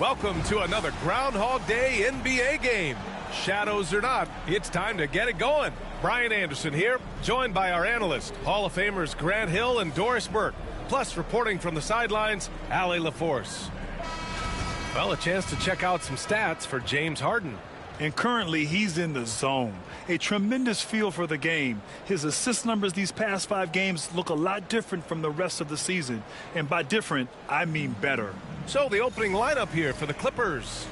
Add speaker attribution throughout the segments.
Speaker 1: Welcome to another Groundhog Day NBA game. Shadows or not, it's time to get it going. Brian Anderson here, joined by our analysts, Hall of Famers Grant Hill and Doris Burke. Plus, reporting from the sidelines, Allie LaForce. Well, a chance to check out some stats for James Harden.
Speaker 2: And currently, he's in the zone. A tremendous feel for the game. His assist numbers these past 5 games look a lot different from the rest of the season. And by different, I mean better.
Speaker 1: So the opening lineup here for the Clippers.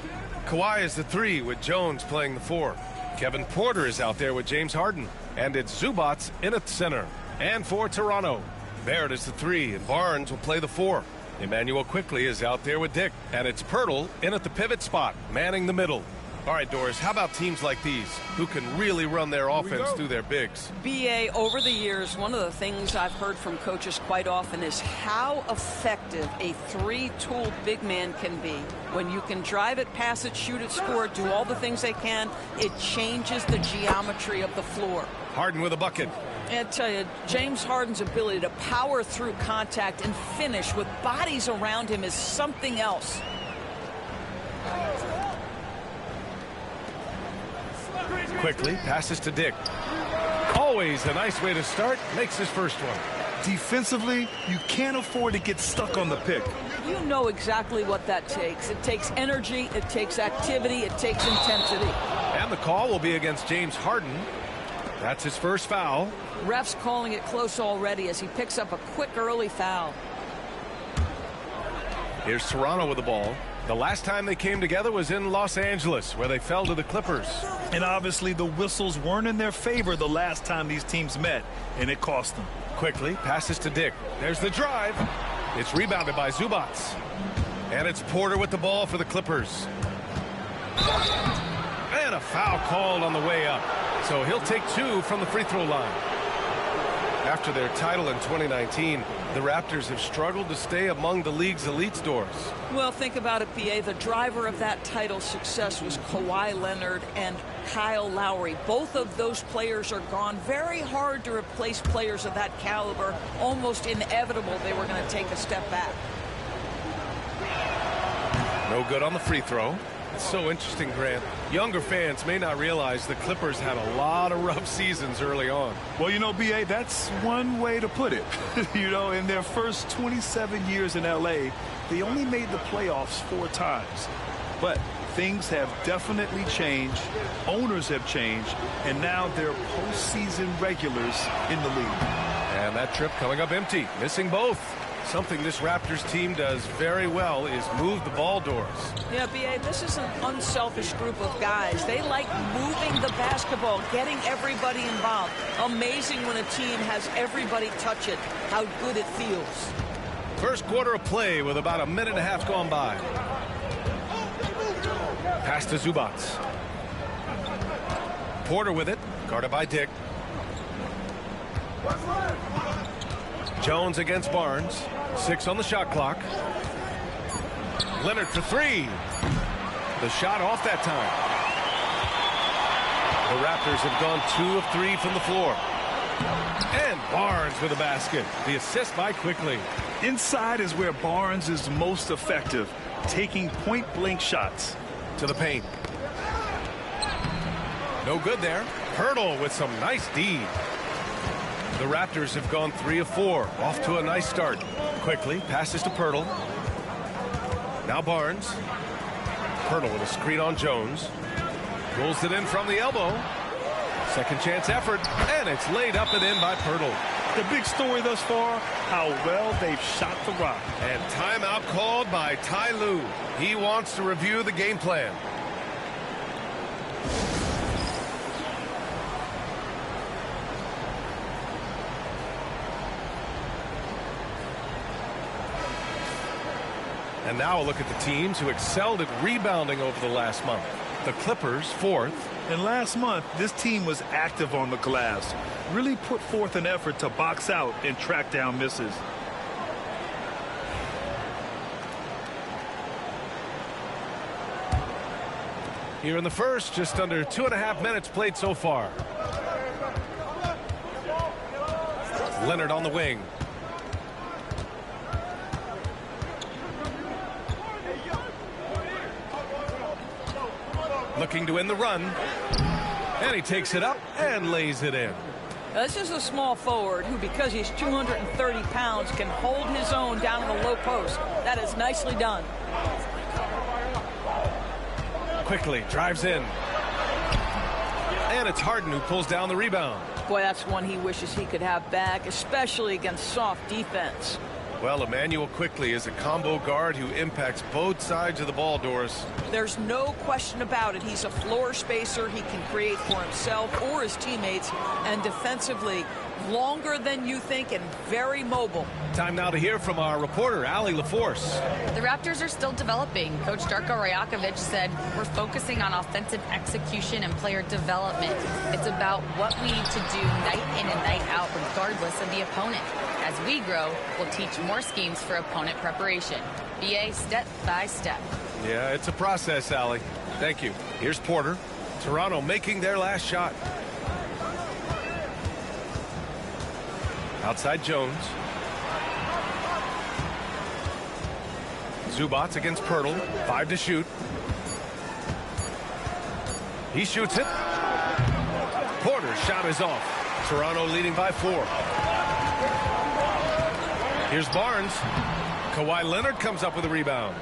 Speaker 1: Kawhi is the 3 with Jones playing the 4. Kevin Porter is out there with James Harden. And it's Zubats in at center. And for Toronto, Barrett is the 3 and Barnes will play the 4. Emmanuel Quickley is out there with Dick. And it's Pirtle in at the pivot spot, manning the middle. All right, Doris, how about teams like these who can really run their offense through their bigs?
Speaker 3: BA, over the years, one of the things I've heard from coaches quite often is how effective a 3-tool big man can be. When you can drive it, pass it, shoot it, score it, do all the things they can, it changes the geometry of the floor.
Speaker 1: Harden with a bucket.
Speaker 3: I tell you, James Harden's ability to power through contact and finish with bodies around him is something else.
Speaker 1: Quickly passes to Dick. Always a nice way to start. Makes his first one.
Speaker 2: Defensively, you can't afford to get stuck on the pick.
Speaker 3: You know exactly what that takes. It takes energy, it takes activity, it takes intensity.
Speaker 1: And the call will be against James Harden. That's his first foul.
Speaker 3: Ref's calling it close already as he picks up a quick early foul.
Speaker 1: Here's Toronto with the ball. The last time they came together was in Los Angeles, where they fell to the Clippers.
Speaker 2: And obviously the whistles weren't in their favor the last time these teams met, and it cost them.
Speaker 1: Quickly passes to Dick. There's the drive. It's rebounded by Zubats. And it's Porter with the ball for the Clippers. And a foul called on the way up. So he'll take 2 from the free throw line. After their title in 2019, the Raptors have struggled to stay among the league's elite stores.
Speaker 3: Well, think about it, PA. The driver of that title success was Kawhi Leonard and Kyle Lowry. Both of those players are gone. Very hard to replace players of that caliber. Almost inevitable they were going to take a step back.
Speaker 1: No good on the free throw. It's so interesting, Grant. Younger fans may not realize the Clippers had a lot of rough seasons early on.
Speaker 2: Well, you know, BA, that's one way to put it. You know, in their first 27 years in L.A., they only made the playoffs 4 times. But things have definitely changed. Owners have changed. And now they're postseason regulars in the league.
Speaker 1: And that trip coming up empty, missing both. Something this Raptors team does very well is move the ball, Doris.
Speaker 3: Yeah, B.A., this is an unselfish group of guys. They like moving the basketball, getting everybody involved. Amazing when a team has everybody touch it, how good it feels.
Speaker 1: First quarter of play with about a minute and a half gone by. Pass to Zubats. Porter with it, guarded by Dick. Jones against Barnes. 6 on the shot clock. Leonard for 3. The shot off that time. The Raptors have gone 2 of 3 from the floor. And Barnes with a basket. The assist by Quickley.
Speaker 2: Inside is where Barnes is most effective, taking point-blank shots.
Speaker 1: To the paint. No good there. Pirtle with some nice D. The Raptors have gone 3 of 4. Off to a nice start. Quickly passes to Pirtle. Now Barnes. Pirtle with a screen on Jones. Pulls it in from the elbow. Second chance effort. And it's laid up and in by Pirtle.
Speaker 2: The big story thus far, how well they've shot the rock.
Speaker 1: And timeout called by Ty Lue. He wants to review the game plan. And now a look at the teams who excelled at rebounding over the last month. The Clippers, 4th.
Speaker 2: And last month, this team was active on the glass. Really put forth an effort to box out and track down misses.
Speaker 1: Here in the first, just under 2.5 minutes played so far. Leonard on the wing. looking to win the run. And he takes it up and lays it in.
Speaker 3: This is a small forward who, because he's 230 pounds, can hold his own down in the low post. That is nicely done.
Speaker 1: Quickly drives in. And it's Harden who pulls down the rebound.
Speaker 3: Boy, that's one he wishes he could have back, especially against soft defense.
Speaker 1: Well, Emmanuel Quickly is a combo guard who impacts both sides of the ball, Doris.
Speaker 3: There's no question about it. He's a floor spacer. He can create for himself or his teammates. And defensively, longer than you think and very mobile.
Speaker 1: Time now to hear from our reporter, Allie LaForce.
Speaker 4: The Raptors are still developing. Coach Darko Rajakovic said, we're focusing on offensive execution and player development. It's about what we need to do night in and night out, regardless of the opponent. As we grow, we'll teach more schemes for opponent preparation. BA step by step.
Speaker 1: Yeah, it's a process, Allie. Thank you. Here's Porter. Toronto making their last shot. Outside Jones. Zubac against Pirtle. 5 to shoot. He shoots it. Porter's shot is off. Toronto leading by 4. Here's Barnes. Kawhi Leonard comes up with a rebound.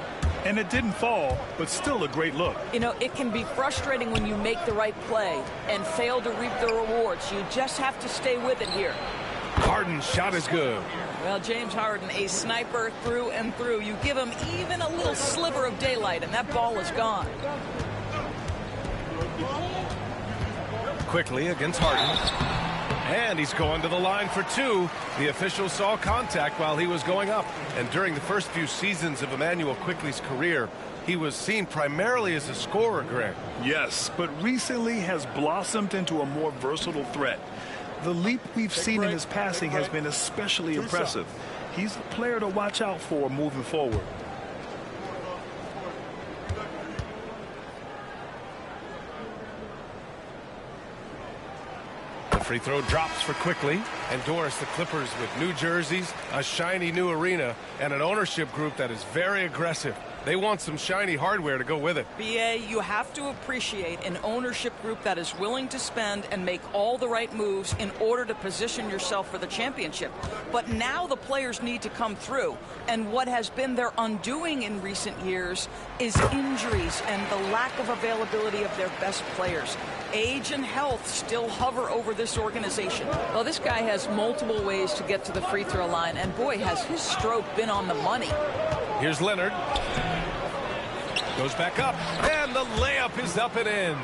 Speaker 2: And it didn't fall, but still a great look.
Speaker 3: You know, it can be frustrating when you make the right play and fail to reap the rewards. You just have to stay with it here.
Speaker 1: Harden's shot is good.
Speaker 3: Well, James Harden, a sniper through and through. You give him even a little sliver of daylight, and that ball is gone.
Speaker 1: Quickly against Harden. And he's going to the line for 2. The official saw contact while he was going up. And during the first few seasons of Emmanuel Quickly's career, he was seen primarily as a scorer, Greg.
Speaker 2: Yes, but recently has blossomed into a more versatile threat. The leap we've seen in his passing has been especially impressive. He's a player to watch out for moving forward.
Speaker 1: The free throw drops for Quickly. And Doris, the Clippers with new jerseys, a shiny new arena, and an ownership group that is very aggressive. They want some shiny hardware to go with it.
Speaker 3: BA, you have to appreciate an ownership group that is willing to spend and make all the right moves in order to position yourself for the championship. But now the players need to come through. And what has been their undoing in recent years is injuries and the lack of availability of their best players. Age and health still hover over this organization. Well, this guy has multiple ways to get to the free throw line. And boy, has his stroke been on the money.
Speaker 1: Here's Leonard. Goes back up, and the layup is up and in.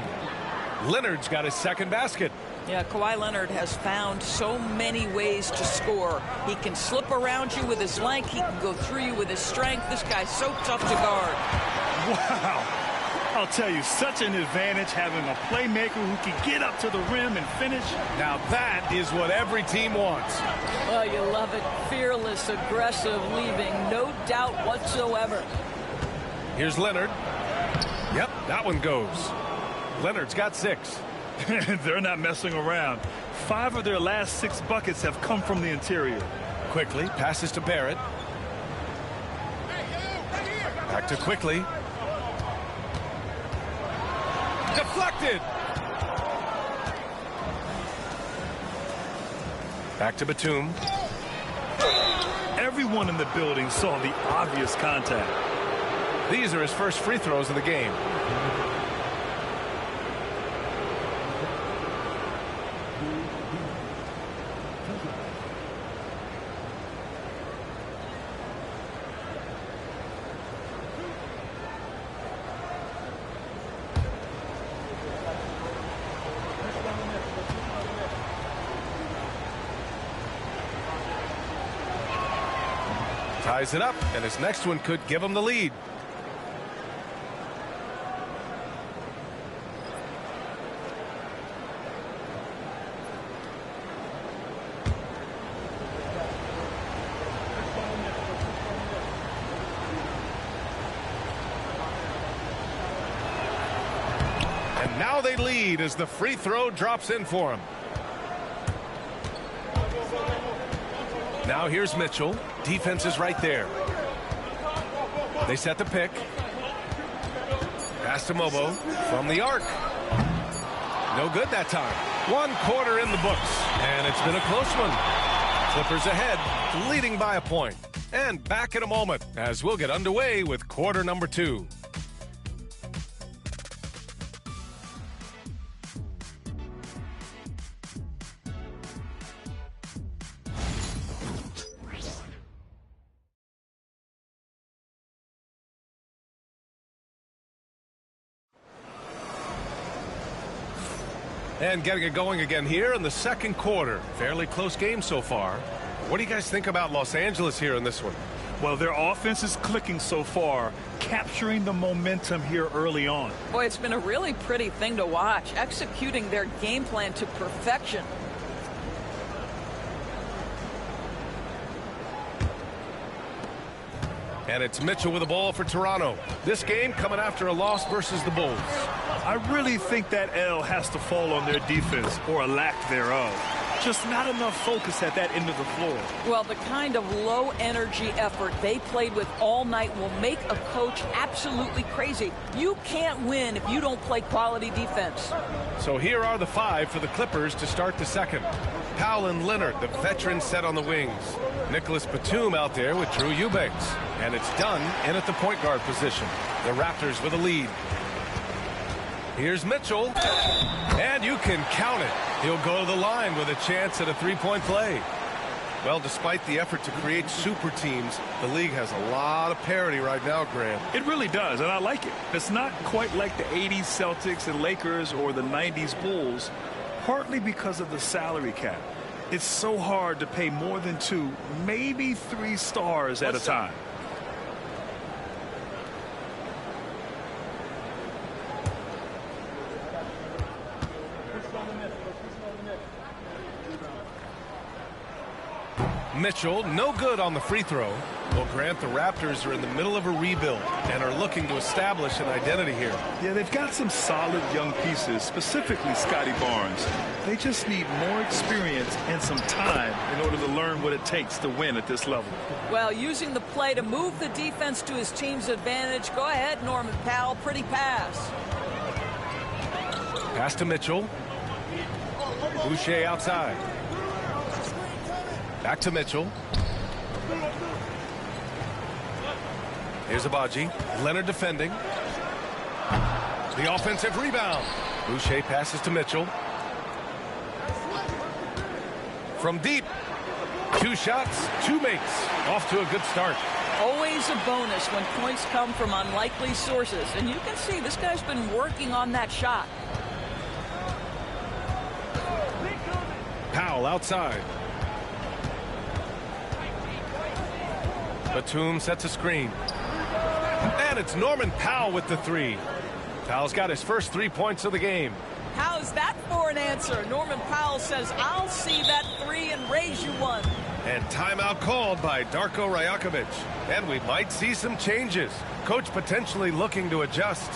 Speaker 1: Leonard's got his second basket.
Speaker 3: Yeah, Kawhi Leonard has found so many ways to score. He can slip around you with his length. He can go through you with his strength. This guy's so tough to guard.
Speaker 2: Wow. I'll tell you, such an advantage having a playmaker who can get up to the rim and finish.
Speaker 1: Now that is what every team wants.
Speaker 3: Well, you love it. Fearless, aggressive, leaving no doubt whatsoever.
Speaker 1: Here's Leonard. Yep, that one goes. Leonard's got 6.
Speaker 2: They're not messing around. 5 of their last 6 buckets have come from the interior.
Speaker 1: Quickly passes to Barrett. Back to Quickly. Deflected. Back to Batum.
Speaker 2: Everyone in the building saw the obvious contact.
Speaker 1: These are his first free throws of the game. Ties it up, and his next one could give him the lead. And now they lead as the free throw drops in for him. Now here's Mitchell. Defense is right there. They set the pick. Pass to Mobo from the arc. No good that time. 1 quarter in the books, and it's been a close one. Clippers ahead, leading by a point. And back in a moment as we'll get underway with quarter number 2. And getting it going again here in the second quarter. Fairly close game so far. What do you guys think about Los Angeles here in this one?
Speaker 2: Well, their offense is clicking so far, capturing the momentum here early on.
Speaker 3: Boy, it's been a really pretty thing to watch, executing their game plan to perfection.
Speaker 1: And it's Mitchell with the ball for Toronto. This game coming after a loss versus the Bulls.
Speaker 2: I really think that L has to fall on their defense, or a lack thereof. Just not enough focus at that end of the floor.
Speaker 3: Well, the kind of low-energy effort they played with all night will make a coach absolutely crazy. You can't win if you don't play quality defense.
Speaker 1: So here are the 5 for the Clippers to start the second. Powell and Leonard, the veterans, set on the wings. Nicholas Batum out there with Drew Eubanks. And it's done in at the point guard position. The Raptors with a lead. Here's Mitchell. And you can count it. He'll go to the line with a chance at a three-point play. Well, despite the effort to create super teams, the league has a lot of parity right now, Grant.
Speaker 2: It really does, and I like it. It's not quite like the 80s Celtics and Lakers or the 90s Bulls, partly because of the salary cap. It's so hard to pay more than 2, maybe 3 stars at a time.
Speaker 1: Mitchell, no good on the free throw. Well, Grant, the Raptors are in the middle of a rebuild and are looking to establish an identity here.
Speaker 2: Yeah, they've got some solid young pieces, specifically Scotty Barnes. They just need more experience and some time in order to learn what it takes to win at this level.
Speaker 3: Well, using the play to move the defense to his team's advantage. Go ahead, Norman Powell. Pretty pass.
Speaker 1: Pass to Mitchell. Boucher outside. Back to Mitchell. Here's Abaji. Leonard defending. The offensive rebound. Boucher passes to Mitchell. From deep. 2 shots, 2 makes. Off to a good start.
Speaker 3: Always a bonus when points come from unlikely sources. And you can see this guy's been working on that shot.
Speaker 1: Powell outside. Batum sets a screen. And it's Norman Powell with the 3. Powell's got his first 3 points of the game.
Speaker 3: How's that for an answer? Norman Powell says, I'll see that 3 and raise you one.
Speaker 1: And timeout called by Darko Rajakovic. And we might see some changes. Coach potentially looking to adjust.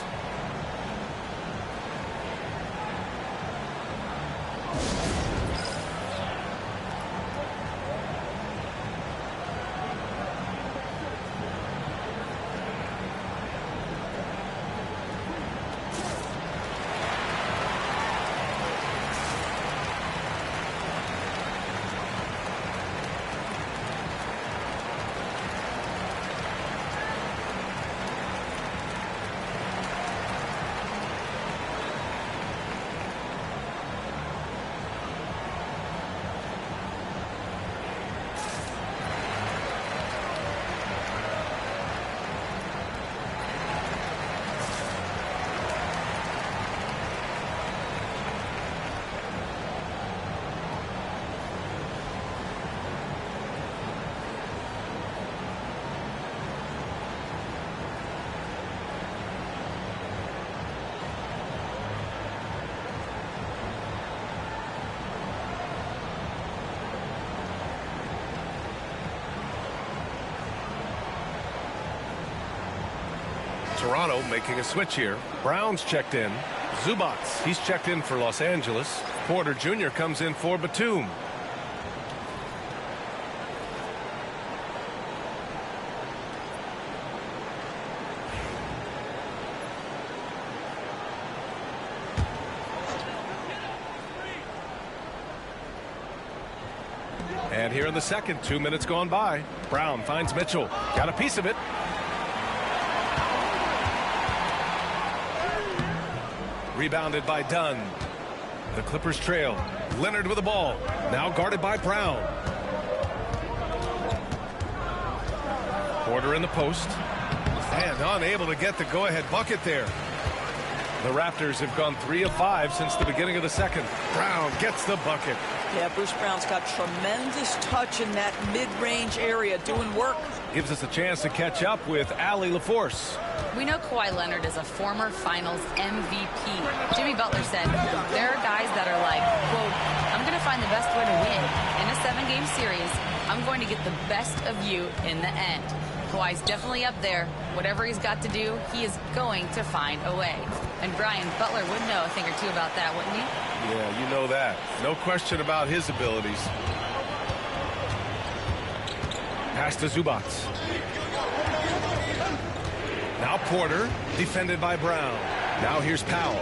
Speaker 1: Toronto making a switch here. Brown's checked in. Zubats, he's checked in for Los Angeles. Porter Jr. comes in for Batum. And here in the second, 2 minutes gone by. Brown finds Mitchell. Got a piece of it. Rebounded by Dunn. The Clippers trail. Leonard with the ball. Now guarded by Brown. Porter in the post. And unable to get the go-ahead bucket there. The Raptors have gone 3 of 5 since the beginning of the second. Brown gets the bucket.
Speaker 3: Yeah, Bruce Brown's got tremendous touch in that mid-range area, doing work.
Speaker 1: Gives us a chance to catch up with Allie LaForce.
Speaker 4: We know Kawhi Leonard is a former Finals MVP. Jimmy Butler said there are guys that are like, quote, I'm going to find the best way to win. In a 7-game series, I'm going to get the best of you in the end. Kawhi's definitely up there. Whatever he's got to do, he is going to find a way. And Brian, Butler would know a thing or two about that, wouldn't he?
Speaker 1: Yeah, you know that. No question about his abilities. Pass to Zubac. Now Porter, defended by Brown. Now here's Powell.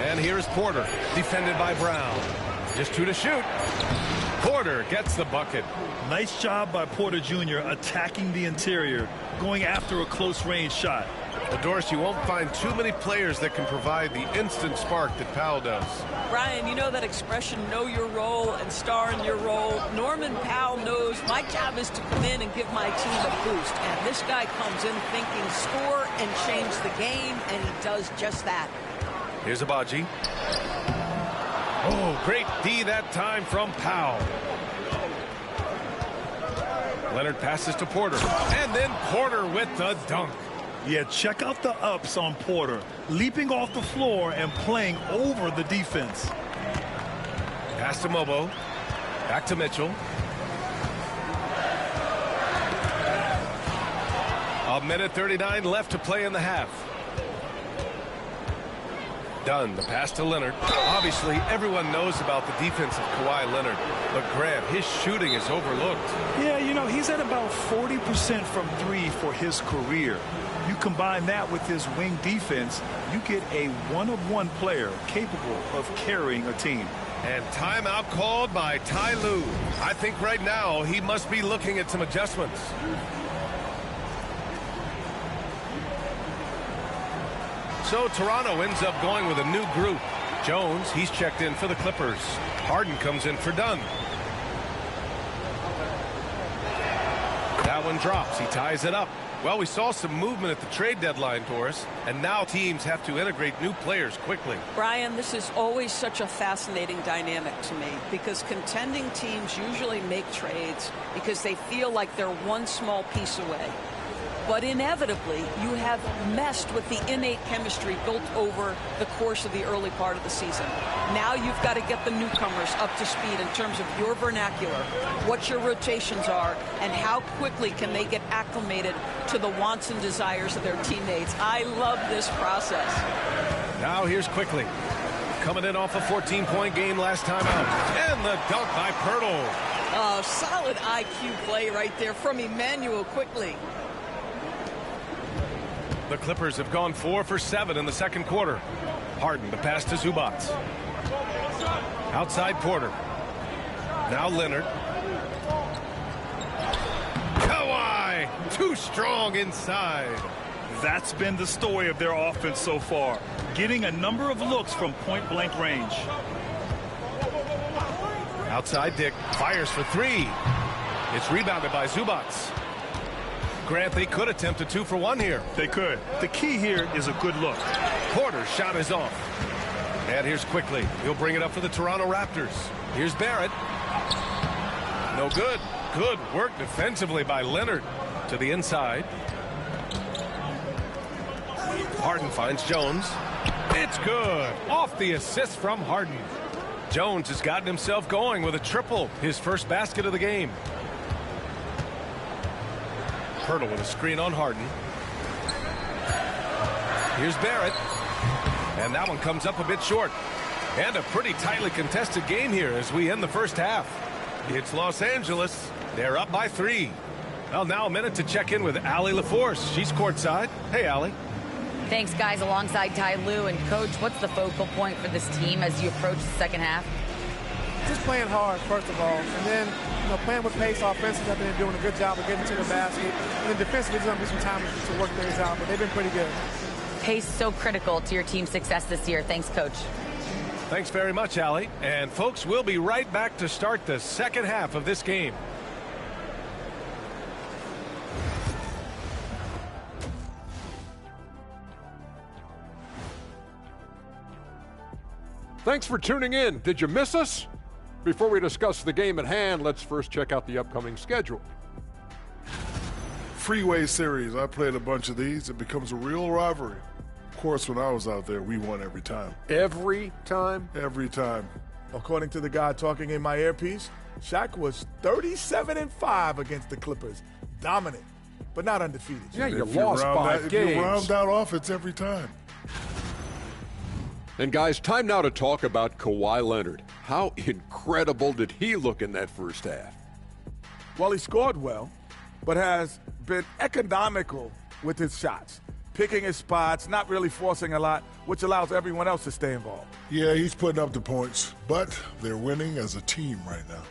Speaker 1: And here's Porter, defended by Brown. Just 2 to shoot. Porter gets the bucket.
Speaker 2: Nice job by Porter Jr. attacking the interior, going after a close-range shot.
Speaker 1: Well, Doris, you won't find too many players that can provide the instant spark that Powell does.
Speaker 3: Brian, you know that expression, know your role and star in your role. Norman Powell knows my job is to come in and give my team a boost. And this guy comes in thinking score and change the game, and he does just that.
Speaker 1: Here's Abaji. Oh, great D that time from Powell. Leonard passes to Porter. And then Porter with the dunk.
Speaker 2: Yeah, check out the ups on Porter. Leaping off the floor and playing over the defense.
Speaker 1: Pass to Mobo. Back to Mitchell. A minute 39 left to play in the half. Dunn, the pass to Leonard. Obviously, everyone knows about the defense of Kawhi Leonard. But Grant, his shooting is overlooked.
Speaker 2: Yeah, you know, he's at about 40% from 3 for his career. You combine that with his wing defense, you get a one-of-one player capable of carrying a team.
Speaker 1: And timeout called by Ty Lue. I think right now he must be looking at some adjustments. So Toronto ends up going with a new group. Jones, he's checked in for the Clippers. Harden comes in for Dunn. That one drops. He ties it up. Well, we saw some movement at the trade deadline, Doris, and now teams have to integrate new players quickly.
Speaker 3: Brian, this is always such a fascinating dynamic to me because contending teams usually make trades because they feel like they're one small piece away. But inevitably, you have messed with the innate chemistry built over the course of the early part of the season. Now you've got to get the newcomers up to speed in terms of your vernacular, what your rotations are, and how quickly can they get acclimated to the wants and desires of their teammates. I love this process.
Speaker 1: Now here's Quickly. Coming in off a 14-point game last time out. And the dunk by Pirtle.
Speaker 3: Oh, solid IQ play right there from Emmanuel Quickly.
Speaker 1: The Clippers have gone 4 for 7 in the second quarter. Harden, the pass to Zubac. Outside Porter. Now Leonard. Kawhi, too strong inside.
Speaker 2: That's been the story of their offense so far, getting a number of looks from point-blank range.
Speaker 1: Outside Dick, fires for 3. It's rebounded by Zubac. Grant, they could attempt a 2 for 1 here.
Speaker 2: They could. The key here is a good look.
Speaker 1: Porter's shot is off. And here's Quickly. He'll bring it up for the Toronto Raptors. Here's Barrett. No good. Good work defensively by Leonard. To the inside. Harden finds Jones. It's good. Off the assist from Harden. Jones has gotten himself going with a triple. His first basket of the game. Pirtle with a screen on Harden. Here's Barrett. And that one comes up a bit short. And a pretty tightly contested game here as we end the first half. It's Los Angeles. They're up by 3. Well, now a minute to check in with Allie LaForce. She's courtside. Hey, Allie.
Speaker 4: Thanks, guys. Alongside Ty Lue and Coach, what's the focal point for this team as you approach the second half?
Speaker 5: Just playing hard, first of all, and then playing with pace offensively. I've been doing a good job of getting to the basket, and then defensively, there's going to be some time to work things out, but they've been pretty good.
Speaker 4: Pace so critical to your team's success this year. Thanks, Coach.
Speaker 1: Thanks very much, Allie. And folks, we'll be right back to start the second half of this game.
Speaker 6: Thanks for tuning in. Did you miss us? Before we discuss the game at hand, let's first check out the upcoming schedule.
Speaker 7: Freeway series. I played a bunch of these. It becomes a real rivalry. Of course, when I was out there, we won every time.
Speaker 6: Every time?
Speaker 7: Every time.
Speaker 8: According to the guy talking in my earpiece, Shaq was 37-5 against the Clippers. Dominant, but not undefeated.
Speaker 6: Yeah, you lost 5 games.
Speaker 7: If you round that off, it's every time.
Speaker 6: And guys, time now to talk about Kawhi Leonard. How incredible did he look in that first half?
Speaker 8: Well, he scored well, but has been economical with his shots. Picking his spots, not really forcing a lot, which allows everyone else to stay involved.
Speaker 7: Yeah, he's putting up the points, but they're winning as a team right now.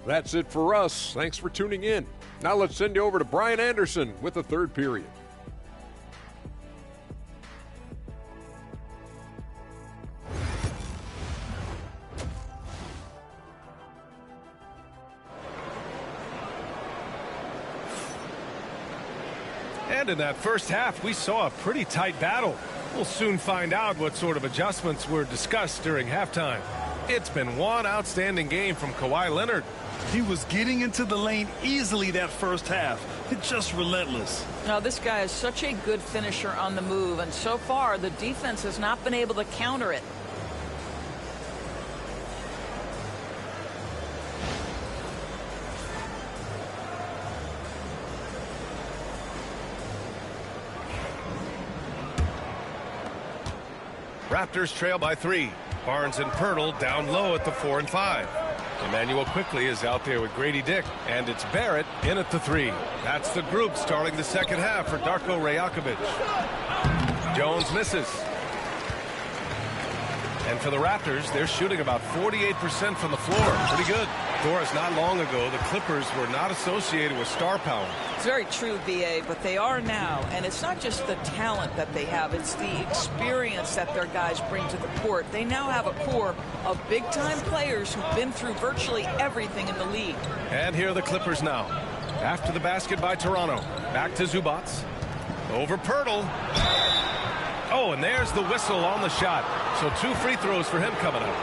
Speaker 6: That's it for us. Thanks for tuning in. Now let's send you over to Brian Anderson with the third period.
Speaker 1: And in that first half, we saw a pretty tight battle. We'll soon find out what sort of adjustments were discussed during halftime. It's been one outstanding game from Kawhi Leonard.
Speaker 2: He was getting into the lane easily that first half. It's just relentless.
Speaker 3: Now, this guy is such a good finisher on the move, and so far the defense has not been able to counter it.
Speaker 1: Raptors trail by 3. Barnes and Pirtle down low at the 4 and 5. Emmanuel quickly is out there with Grady Dick, and it's Barrett in at the 3. That's the group starting the second half for Darko Rajakovic. Jones misses. And for the Raptors, they're shooting about 48% from the floor. Pretty good. Doris, not long ago, the Clippers were not associated with star power.
Speaker 3: It's very true, B.A., but they are now. And it's not just the talent that they have. It's the experience that their guys bring to the court. They now have a core of big-time players who've been through virtually everything in the league.
Speaker 1: And here are the Clippers now. After the basket by Toronto. Back to Zubats. Over Pirtle. Oh, and there's the whistle on the shot. So 2 free throws for him coming up.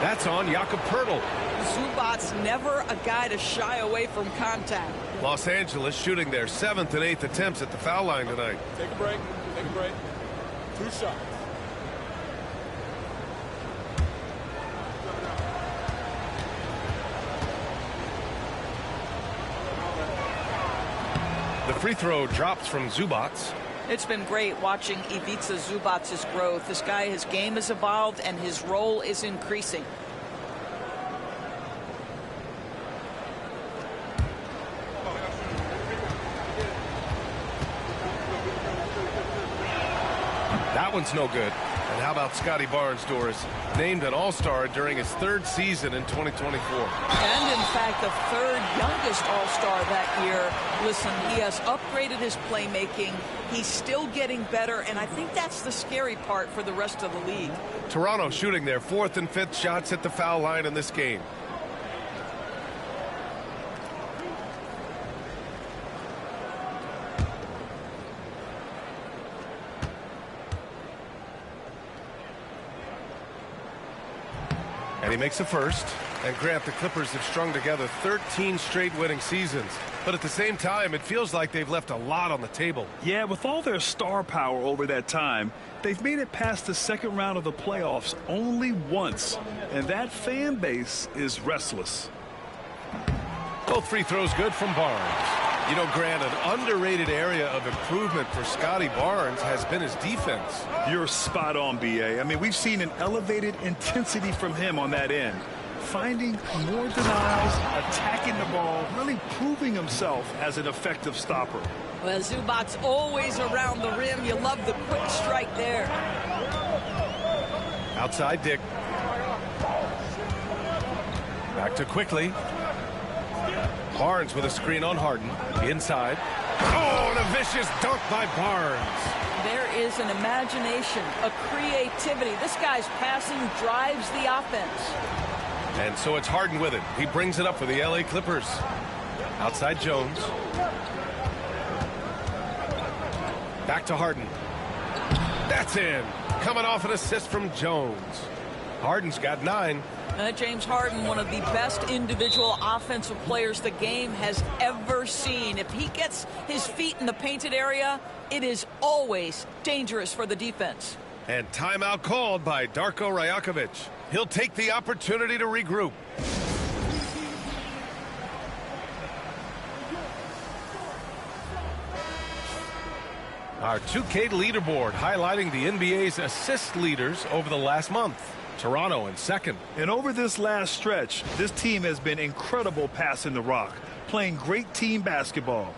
Speaker 1: That's on Jakob Pirtle.
Speaker 3: Zubats never a guy to shy away from contact.
Speaker 1: Los Angeles shooting their 7th and 8th attempts at the foul line tonight.
Speaker 6: Take a break. Take a break. 2 shots.
Speaker 1: The free throw drops from Zubats.
Speaker 3: It's been great watching Ivica Zubats' growth. This guy, his game has evolved and his role is increasing.
Speaker 1: That one's no good. And how about Scotty Barnes, Doris? Named an All-Star during his 3rd season in 2024.
Speaker 3: And, in fact, the 3rd youngest All-Star that year. Listen, he has upgraded his playmaking. He's still getting better, and I think that's the scary part for the rest of the league.
Speaker 1: Toronto shooting their 4th and 5th shots at the foul line in this game. And he makes a first. And Grant, the Clippers have strung together 13 straight winning seasons. But at the same time, it feels like they've left a lot on the table.
Speaker 2: Yeah, with all their star power over that time, they've made it past the second round of the playoffs only once. And that fan base is restless.
Speaker 1: Both free throws good from Barnes. You know, Grant, an underrated area of improvement for Scotty Barnes has been his defense.
Speaker 2: You're spot on, B.A. I mean, we've seen an elevated intensity from him on that end. finding more denials, attacking the ball, really proving himself as an effective stopper.
Speaker 3: Well, Zubac's always around the rim. You love the quick strike there.
Speaker 1: Outside Dick. Back to Quickly. Barnes with a screen on Harden. Inside. Oh, and a vicious dunk by Barnes.
Speaker 3: There is an imagination, a creativity. This guy's passing drives the offense.
Speaker 1: And so it's Harden with it. He brings it up for the LA Clippers. Outside Jones. Back to Harden. That's in. Coming off an assist from Jones. Harden's got 9.
Speaker 3: James Harden, one of the best individual offensive players the game has ever seen. If he gets his feet in the painted area, it is always dangerous for the defense.
Speaker 1: And timeout called by Darko Rajakovic. He'll take the opportunity to regroup. Our 2K leaderboard highlighting the NBA's assist leaders over the last month. Toronto in second.
Speaker 2: And over this last stretch, this team has been incredible passing the rock, playing great team basketball.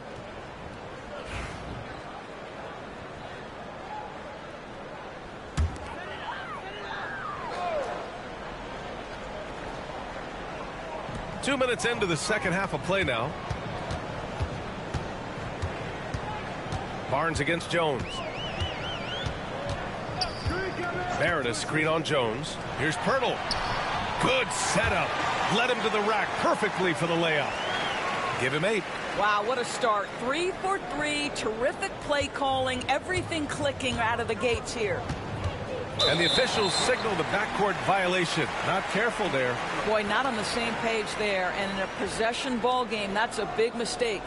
Speaker 1: Two minutes into the second half of play now. Barnes against Jones. Barrett, a screen on Jones. Here's Pirtle. Good setup. Led him to the rack perfectly for the layup. Give him 8.
Speaker 3: Wow, what a start. 3 for 3. Terrific play calling. Everything clicking out of the gates here.
Speaker 1: And the officials signal the backcourt violation. Not careful there.
Speaker 3: Boy, not on the same page there. And in a possession ball game, that's a big mistake.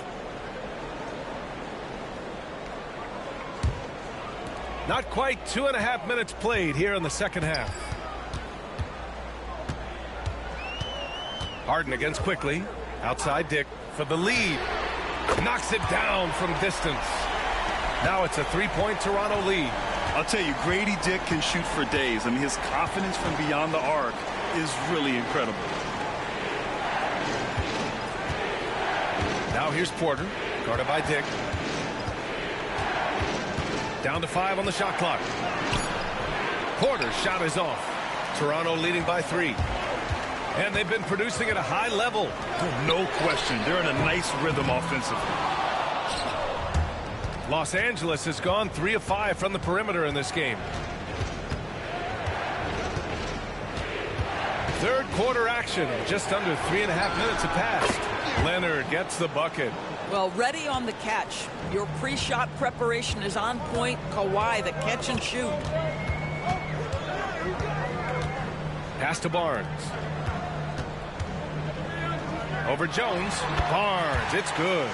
Speaker 1: Not quite 2.5 minutes played here in the second half. Harden against Quickly. Outside Dick for the lead. Knocks it down from distance. Now it's a 3-point Toronto lead.
Speaker 2: I'll tell you, Grady Dick can shoot for days. I mean, his confidence from beyond the arc is really incredible.
Speaker 1: Now here's Porter, guarded by Dick. Down to 5 on the shot clock. Porter's shot is off. Toronto leading by 3. And they've been producing at a high level.
Speaker 2: No question. They're in a nice rhythm offensively.
Speaker 1: Los Angeles has gone 3 of 5 from the perimeter in this game. Third quarter action. Just under 3.5 minutes have passed. Leonard gets the bucket.
Speaker 3: Well, ready on the catch. Your pre-shot preparation is on point. Kawhi, the catch and shoot.
Speaker 1: Pass to Barnes. Over Jones. Barnes, it's good.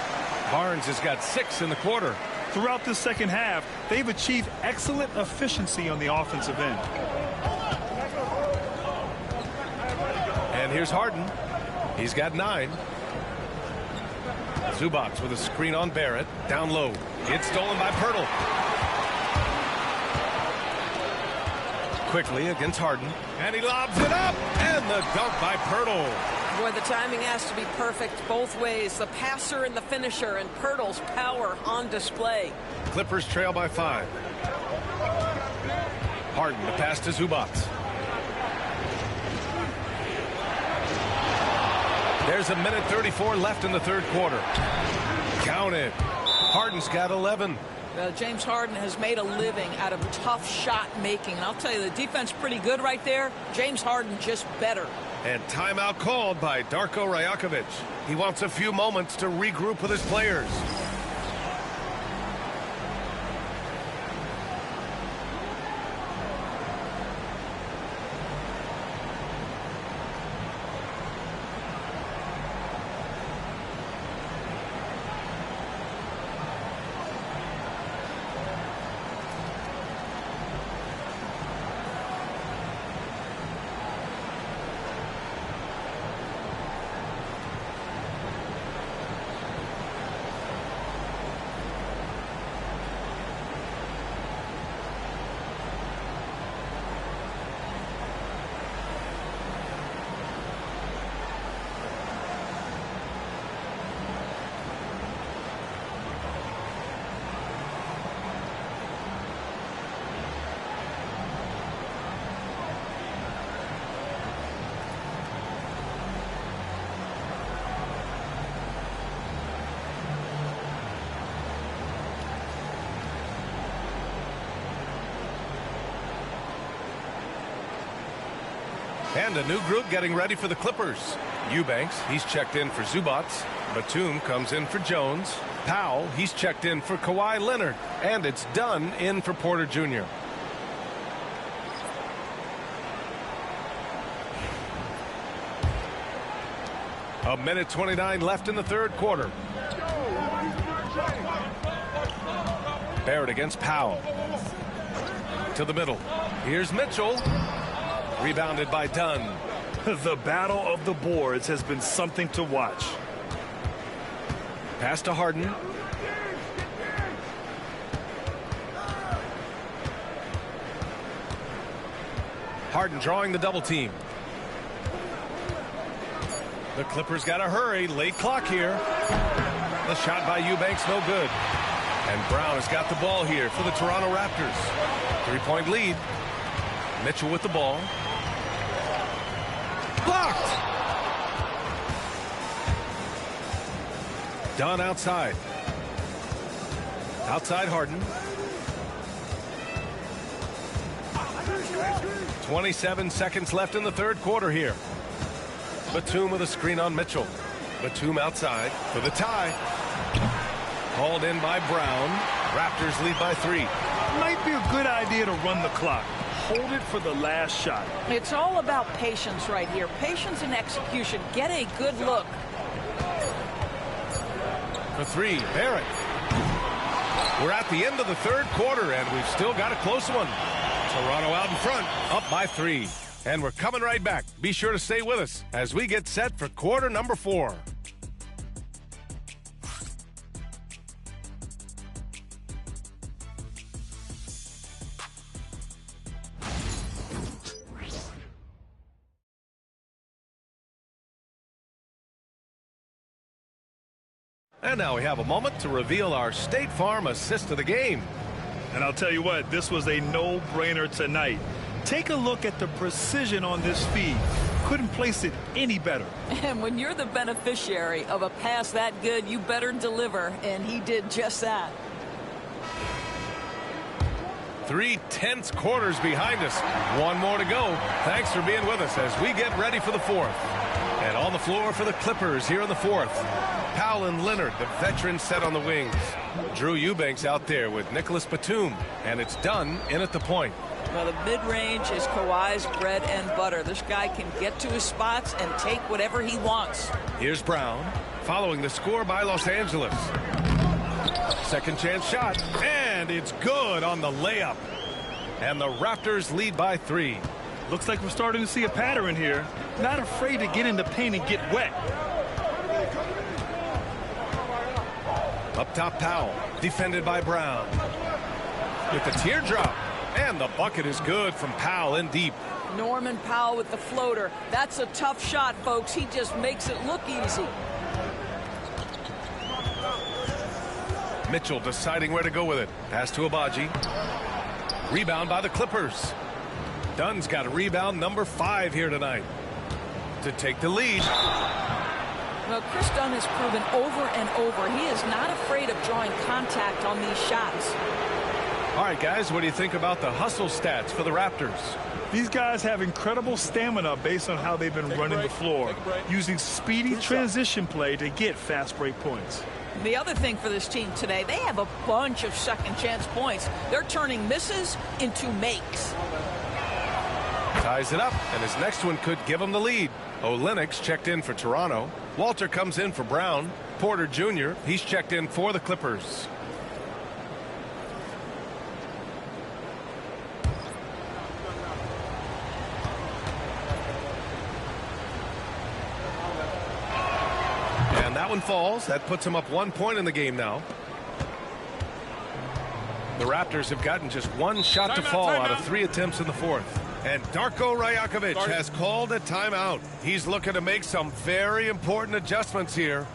Speaker 1: Barnes has got 6 in the quarter.
Speaker 2: Throughout the second half, they've achieved excellent efficiency on the offensive end.
Speaker 1: And here's Harden. He's got 9. Zubac with a screen on Barrett. Down low. It's stolen by Pirtle. Quickly against Harden. And he lobs it up. And the dunk by Pirtle.
Speaker 3: Boy, the timing has to be perfect both ways. The passer and the finisher, and Pirtle's power on display.
Speaker 1: Clippers trail by 5. Harden, the pass to Zubac. There's a minute 34 left in the third quarter. Count it. Harden's got 11.
Speaker 3: James Harden has made a living out of tough shot making. And I'll tell you, the defense pretty good right there. James Harden just better.
Speaker 1: And timeout called by Darko Rajakovic. He wants a few moments to regroup with his players. And a new group getting ready for the Clippers. Eubanks, he's checked in for Zubats. Batum comes in for Jones. Powell, he's checked in for Kawhi Leonard. And it's Dunn in for Porter Jr. A minute 29 left in the third quarter. Barrett against Powell. To the middle. Here's Mitchell. Rebounded by Dunn.
Speaker 2: The battle of the boards has been something to watch.
Speaker 1: Pass to Harden. Harden drawing the double team. The Clippers got to hurry. Late clock here. The shot by Eubanks, no good. And Brown has got the ball here for the Toronto Raptors. 3-point lead. Mitchell with the ball. Blocked! Dunn outside. Outside Harden. 27 seconds left in the third quarter here. Batum with a screen on Mitchell. Batum outside for the tie. Called in by Brown. Raptors lead by 3.
Speaker 2: Might be a good idea to run the clock. Hold it for the last shot.
Speaker 3: It's all about patience right here. Patience and execution. Get a good look.
Speaker 1: For 3, Barrett. We're at the end of the third quarter, and we've still got a close one. Toronto out in front, up by 3. And we're coming right back. Be sure to stay with us as we get set for quarter number 4. And now we have a moment to reveal our State Farm assist of the game.
Speaker 2: And I'll tell you what, this was a no-brainer tonight. Take a look at the precision on this feed. Couldn't place it any better.
Speaker 3: And when you're the beneficiary of a pass that good, you better deliver. And he did just that.
Speaker 1: 3 tense quarters behind us. One more to go. Thanks for being with us as we get ready for the fourth. And on the floor for the Clippers here in the fourth. Powell and Leonard, the veterans, set on the wings. Drew Eubanks out there with Nicholas Batum. And it's Dunn in at the point.
Speaker 3: Well, the mid-range is Kawhi's bread and butter. This guy can get to his spots and take whatever he wants.
Speaker 1: Here's Brown, following the score by Los Angeles. Second chance shot, and it's good on the layup. And the Raptors lead by 3.
Speaker 2: Looks like we're starting to see a pattern here. Not afraid to get in the paint and get wet.
Speaker 1: Up top, Powell, defended by Brown. With the teardrop. And the bucket is good from Powell in deep.
Speaker 3: Norman Powell with the floater. That's a tough shot, folks. He just makes it look easy.
Speaker 1: Mitchell deciding where to go with it. Pass to Abaji. Rebound by the Clippers. Dunn's got a rebound number 5 here tonight to take the lead.
Speaker 3: Well, Chris Dunn has proven over and over he is not afraid of drawing contact on these shots.
Speaker 1: All right, guys, what do you think about the hustle stats for the Raptors?
Speaker 2: These guys have incredible stamina based on how they've been running the floor, using speedy transition play to get fast break points.
Speaker 3: The other thing for this team today, they have a bunch of second chance points. They're turning misses into makes.
Speaker 1: Ties it up, and his next one could give him the lead. Olenek's checked in for Toronto. Walter comes in for Brown. Porter Jr., he's checked in for the Clippers. And that one falls. That puts him up 1 point in the game now. The Raptors have gotten just one shot to fall out of 3 attempts in the fourth. And Darko Rajakovic has called a timeout. He's looking to make some very important adjustments here.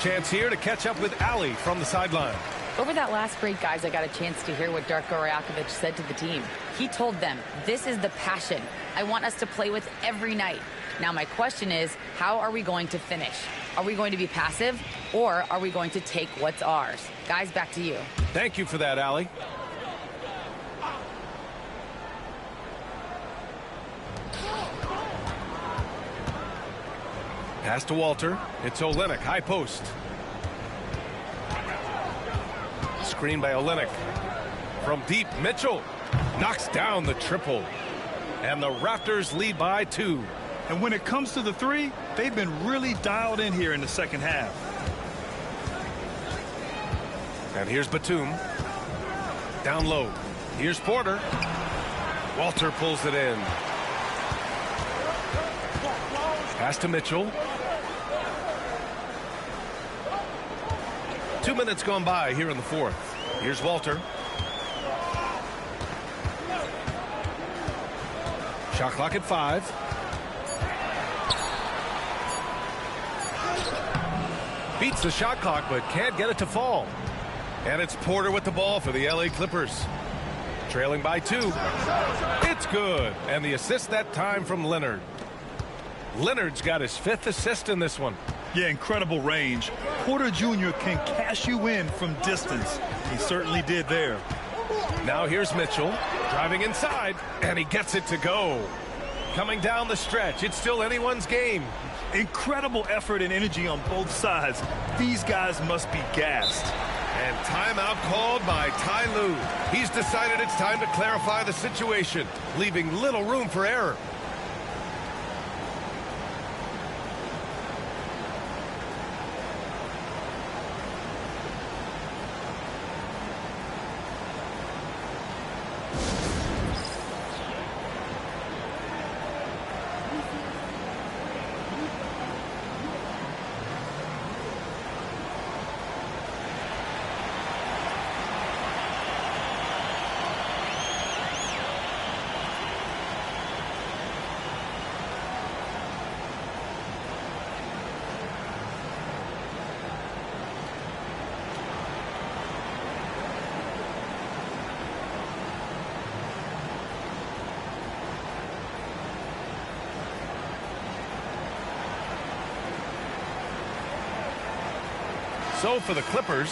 Speaker 1: chance here to catch up with Allie from the sideline.
Speaker 4: Over that last break, guys, I got a chance to hear what Darko Rajakovic said to the team. He told them, this is the passion I want us to play with every night. Now, my question is, how are we going to finish? Are we going to be passive, or are we going to take what's ours? Guys, back to you.
Speaker 1: Thank you for that, Allie. Pass to Walter. It's Olynyk, high post. Screen by Olynyk. From deep, Mitchell knocks down the triple. And the Raptors lead by 2.
Speaker 2: And when it comes to the three, they've been really dialed in here in the second half.
Speaker 1: And here's Batum. Down low. Here's Porter. Walter pulls it in. Pass to Mitchell. 2 minutes gone by here in the fourth. Here's Walter. Shot clock at 5. Beats the shot clock, but can't get it to fall. And it's Porter with the ball for the LA Clippers. Trailing by 2. It's good. And the assist that time from Leonard. Leonard's got his 5th assist in this one.
Speaker 2: Yeah, incredible range. Porter Jr. can cash you in from distance. He certainly did there.
Speaker 1: Now here's Mitchell driving inside, and he gets it to go. Coming down the stretch, it's still anyone's game.
Speaker 2: Incredible effort and energy on both sides. These guys must be gassed.
Speaker 1: And timeout called by Ty Lue. He's decided it's time to clarify the situation, leaving little room for error. So for the Clippers,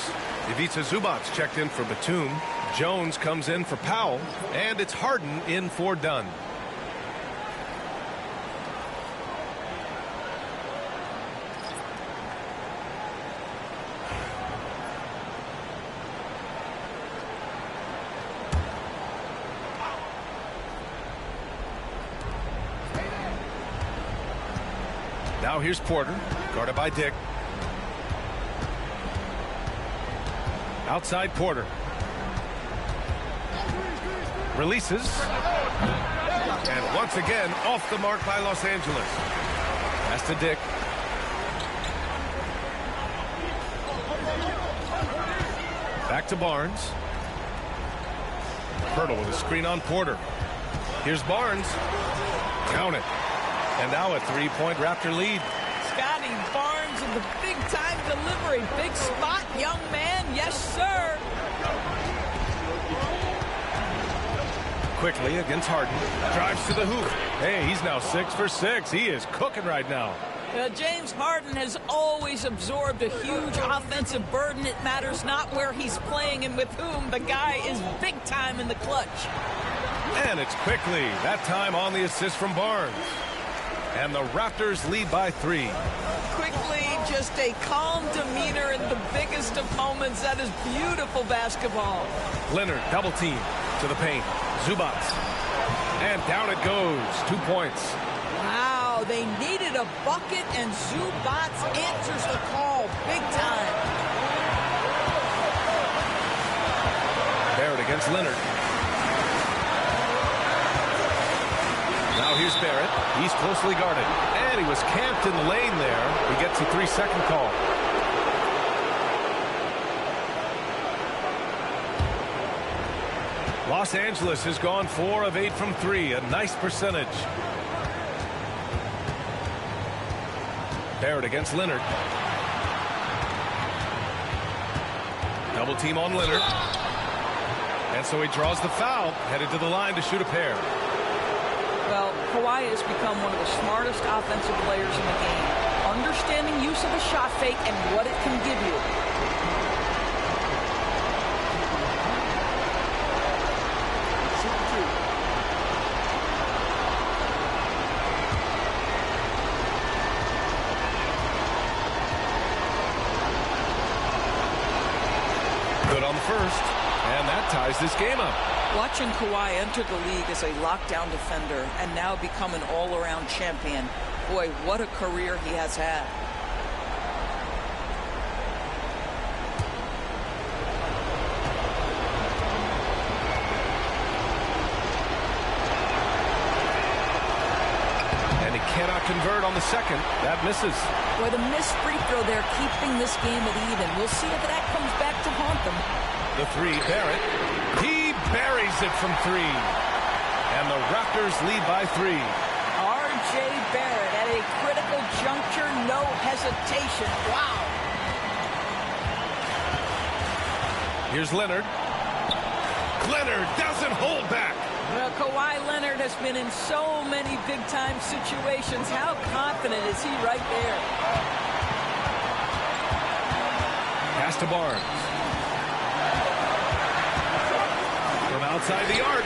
Speaker 1: Ivica Zubac's checked in for Batum. Jones comes in for Powell. And it's Harden in for Dunn. Now here's Porter, guarded by Dick. Outside Porter. Releases. And once again, off the mark by Los Angeles. Pass to Dick. Back to Barnes. Hurdle with a screen on Porter. Here's Barnes. Count it. And now a three-point Raptor lead.
Speaker 3: Scotty Barnes with the big-time delivery. Big spot, young man. Yes, sir.
Speaker 1: Quickly against Harden. Drives to the hoop. Hey, he's now 6 for 6. He is cooking right now.
Speaker 3: James Harden has always absorbed a huge offensive burden. It matters not where he's playing and with whom. The guy is big time in the clutch.
Speaker 1: And it's Quickly. That time on the assist from Barnes. And the Raptors lead by 3.
Speaker 3: Quickly, just a calm demeanor in the biggest of moments. That is beautiful basketball.
Speaker 1: Leonard double team to the paint. Zubac. And down it goes. 2 points.
Speaker 3: Wow, they needed a bucket, and Zubac answers the call big time.
Speaker 1: Barrett against Leonard. Now here's Barrett. He's closely guarded. And he was camped in the lane there. He gets a 3-second call. Los Angeles has gone 4 of 8 from 3. A nice percentage. Barrett against Leonard. Double team on Leonard. And so he draws the foul, headed to the line to shoot a pair.
Speaker 3: Well, Kawhi has become one of the smartest offensive players in the game. Understanding use of the shot fake and what it can give you.
Speaker 1: Good on the first, and that ties this game up.
Speaker 3: Watching Kawhi enter the league as a lockdown defender and now become an all-around champion. Boy, what a career he has had.
Speaker 1: And he cannot convert on the second. That misses.
Speaker 3: Boy, the missed free throw there keeping this game at even. We'll see if that comes back to haunt them.
Speaker 1: The three, Barrett. He buries it from three. And the Raptors lead by 3.
Speaker 3: R.J. Barrett at a critical juncture, no hesitation. Wow.
Speaker 1: Here's Leonard. Leonard doesn't hold back.
Speaker 3: Well, Kawhi Leonard has been in so many big-time situations. How confident is he right there?
Speaker 1: Pass to Barnes. From outside the arc.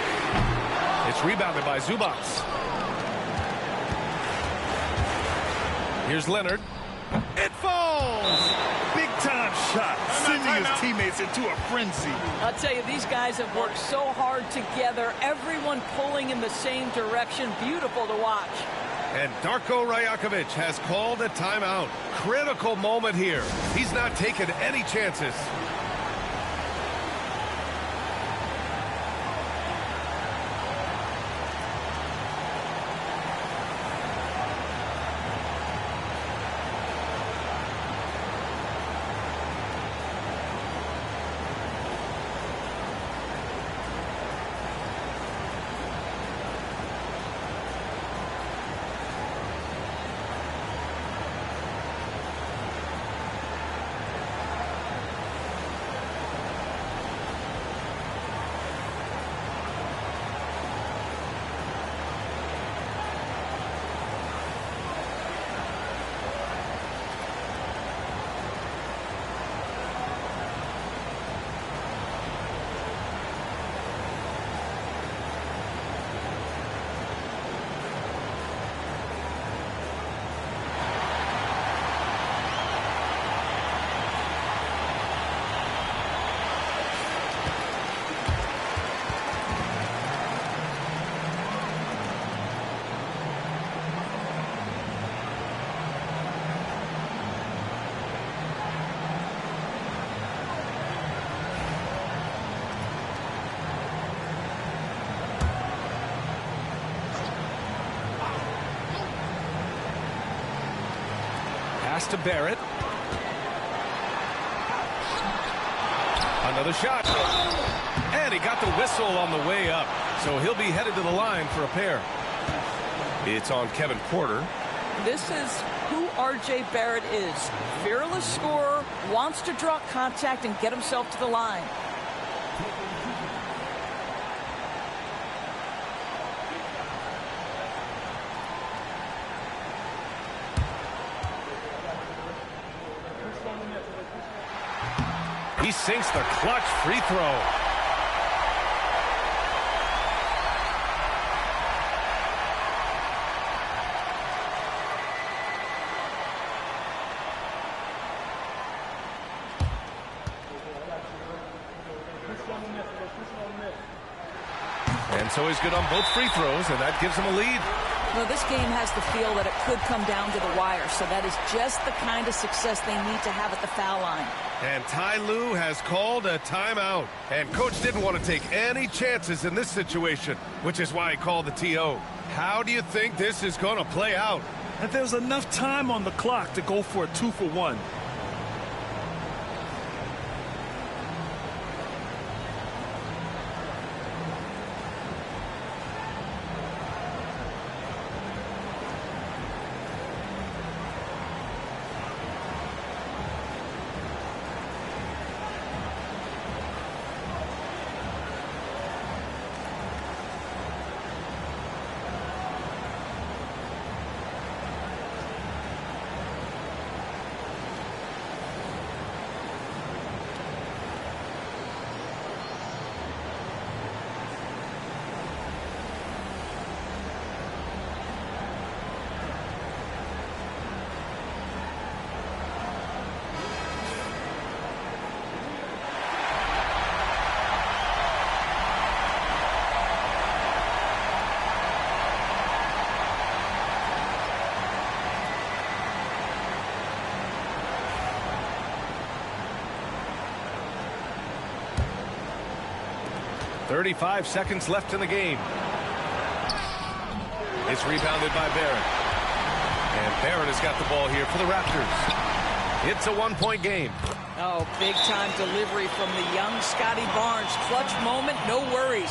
Speaker 1: It's rebounded by Zubats. Here's Leonard. It falls!
Speaker 2: Big-time shot, sending his teammates into a frenzy.
Speaker 3: I'll tell you, these guys have worked so hard together. Everyone pulling in the same direction. Beautiful to watch.
Speaker 1: And Darko Rajakovic has called a timeout. Critical moment here. He's not taking any chances. Pass to Barrett. Another shot. And he got the whistle on the way up. So he'll be headed to the line for a pair. It's on Kevin Porter.
Speaker 3: This is who R.J. Barrett is. Fearless scorer, wants to draw contact and get himself to the line.
Speaker 1: He sinks the clutch free throw. And so he's good on both free throws, and that gives him a lead.
Speaker 3: Well, this game has the feel that it could come down to the wire, so that is just the kind of success they need to have at the foul line.
Speaker 1: And Ty Lue has called a timeout. And Coach didn't want to take any chances in this situation, which is why he called the TO. How do you think this is going to play out?
Speaker 2: And there's enough time on the clock to go for a 2-for-1.
Speaker 1: 35 seconds left in the game. It's rebounded by Barrett. And Barrett has got the ball here for the Raptors. It's a one-point game.
Speaker 3: Oh, big-time delivery from the young Scotty Barnes. Clutch moment, no worries.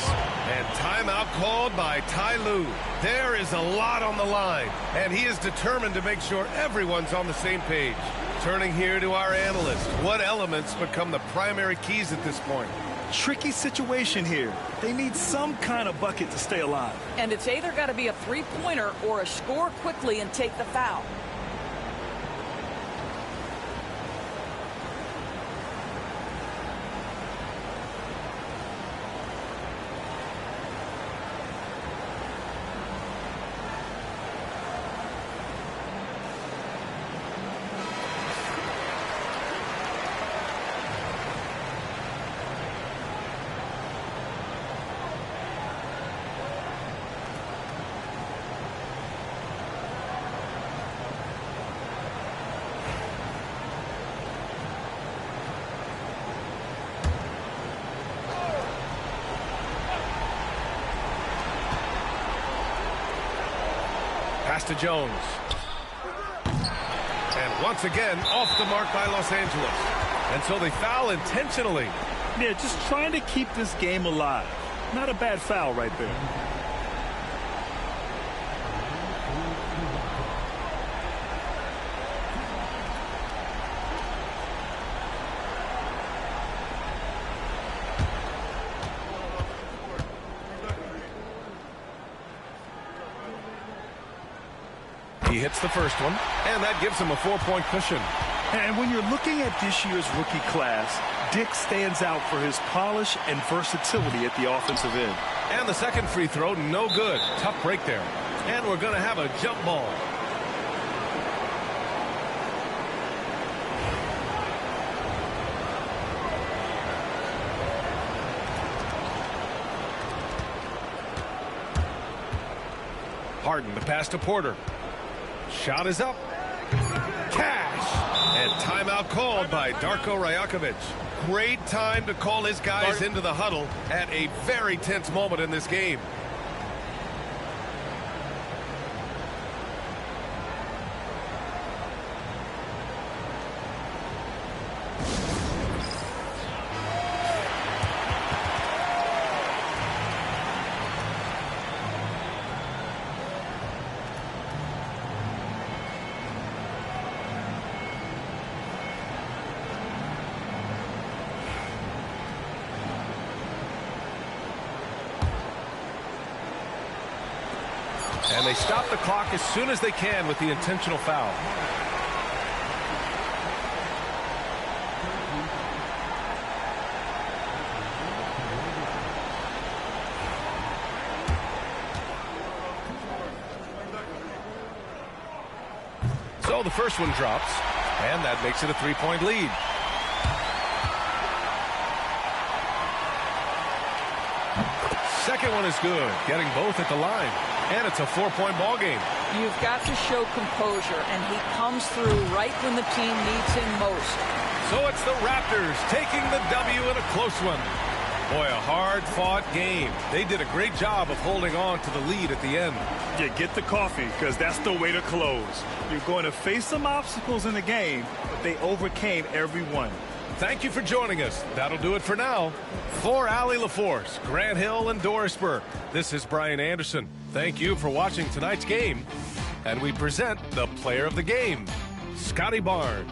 Speaker 1: And timeout called by Ty Lue. There is a lot on the line, and he is determined to make sure everyone's on the same page. Turning here to our analyst. What elements become the primary keys at this point?
Speaker 2: Tricky situation here. They need some kind of bucket to stay alive.
Speaker 3: And it's either got to be a three-pointer or a score quickly and take the foul.
Speaker 1: Pass to Jones. And once again, off the mark by Los Angeles. And so they foul intentionally.
Speaker 2: Yeah, just trying to keep this game alive. Not a bad foul right there.
Speaker 1: He hits the first one, and that gives him a 4-point cushion.
Speaker 2: And when you're looking at this year's rookie class, Dick stands out for his polish and versatility at the offensive end.
Speaker 1: And the second free throw, no good. Tough break there. And we're going to have a jump ball. Harden, the pass to Porter. Shot is up. Cash. And timeout called by Darko Rajakovic. Great time to call his guys into the huddle at a very tense moment in this game. And they stop the clock as soon as they can with the intentional foul. So the first one drops, and that makes it a 3-point lead. Second one is good, getting both at the line. And it's a 4-point ball game.
Speaker 3: You've got to show composure, and he comes through right when the team needs him most.
Speaker 1: So it's the Raptors taking the W in a close one. Boy, a hard-fought game. They did a great job of holding on to the lead at the end.
Speaker 2: Yeah, get the coffee, because that's the way to close. You're going to face some obstacles in the game, but they overcame every one.
Speaker 1: Thank you for joining us. That'll do it for now. For Allie LaForce, Grant Hill, and Dorisburg, this is Brian Anderson. Thank you for watching tonight's game. And we present the player of the game, Scotty Barnes.